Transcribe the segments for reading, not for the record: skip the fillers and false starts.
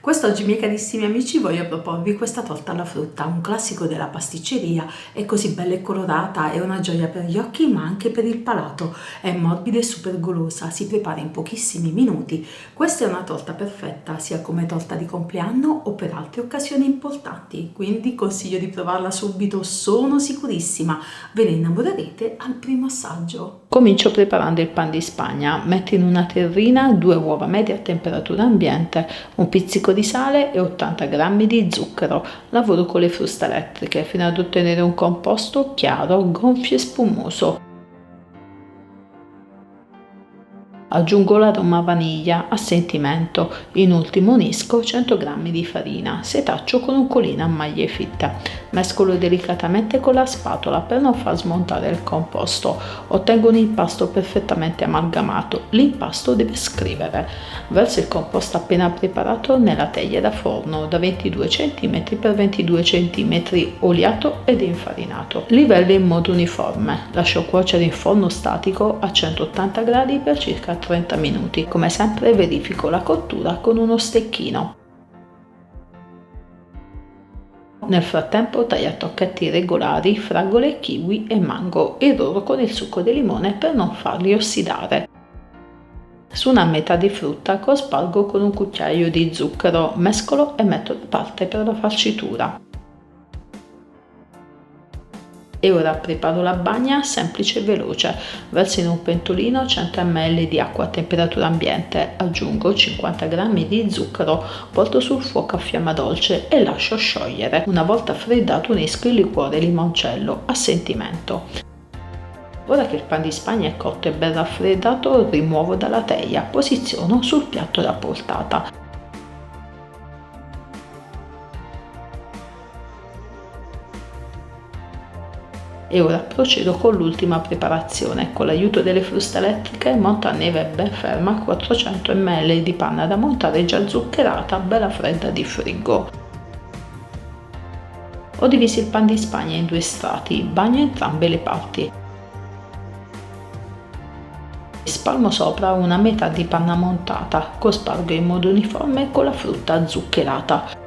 Quest'oggi, miei carissimi amici, voglio proporvi questa torta alla frutta, un classico della pasticceria. È così bella e colorata, è una gioia per gli occhi ma anche per il palato. È morbida e super golosa, si prepara in pochissimi minuti. Questa è una torta perfetta sia come torta di compleanno o per altre occasioni importanti, quindi consiglio di provarla subito, sono sicurissima. Ve ne innamorerete al primo assaggio. Comincio preparando il pan di Spagna. Metti in una terrina 2 uova medie a temperatura ambiente, un pizzico di sale e 80 g di zucchero. Lavoro con le fruste elettriche fino ad ottenere un composto chiaro, gonfio e spumoso. Aggiungo l'aroma vaniglia a sentimento, in ultimo unisco 100 g di farina, setaccio con un colino a maglie fitte. Mescolo delicatamente con la spatola per non far smontare il composto. Ottengo un impasto perfettamente amalgamato. L'impasto deve scrivere. Verso il composto appena preparato nella teglia da forno da 22 cm x 22 cm, oliato ed infarinato. Livello in modo uniforme. Lascio cuocere in forno statico a 180 gradi per circa 30 minuti. Come sempre verifico la cottura con uno stecchino. Nel frattempo taglio a tocchetti regolari fragole, kiwi e mango e roro con il succo di limone per non farli ossidare. Su una metà di frutta cospargo con un cucchiaio di zucchero, mescolo e metto da parte per la farcitura. E ora preparo la bagna semplice e veloce. Verso in un pentolino 100 ml di acqua a temperatura ambiente, aggiungo 50 g di zucchero, porto sul fuoco a fiamma dolce e lascio sciogliere. Una volta freddato unisco il liquore limoncello a sentimento. Ora che il pan di Spagna è cotto e ben raffreddato, rimuovo dalla teglia, posiziono sul piatto da portata. E ora procedo con l'ultima preparazione. Con l'aiuto delle fruste elettriche monto a neve ben ferma 400 ml di panna da montare già zuccherata, bella fredda di frigo. Ho diviso il pan di Spagna in 2 strati, bagno entrambe le parti. Spalmo sopra una metà di panna montata, cospargo in modo uniforme con la frutta zuccherata.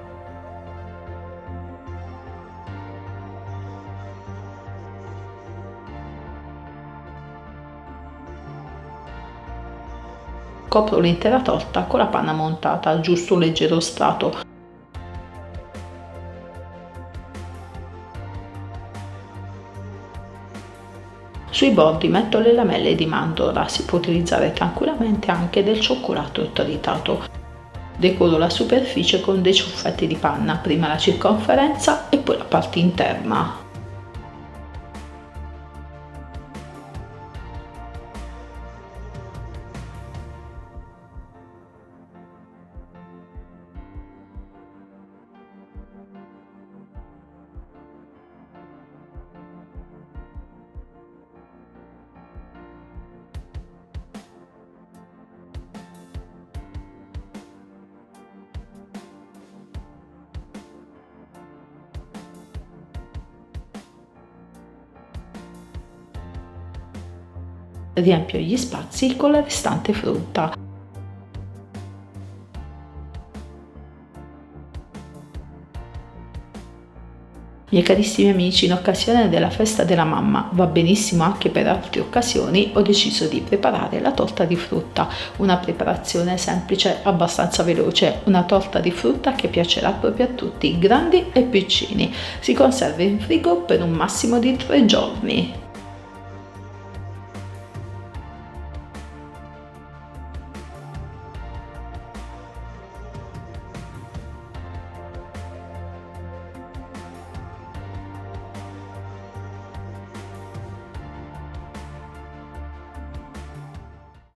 Copro l'intera torta con la panna montata, giusto un leggero strato. Sui bordi metto le lamelle di mandorla, si può utilizzare tranquillamente anche del cioccolato tritato. Decoro la superficie con dei ciuffetti di panna, prima la circonferenza e poi la parte interna. Riempio gli spazi con la restante frutta. Miei carissimi amici, in occasione della festa della mamma, va benissimo anche per altre occasioni, ho deciso di preparare la torta di frutta, una preparazione semplice, abbastanza veloce, una torta di frutta che piacerà proprio a tutti, grandi e piccini. Si conserva in frigo per un massimo di 3 giorni.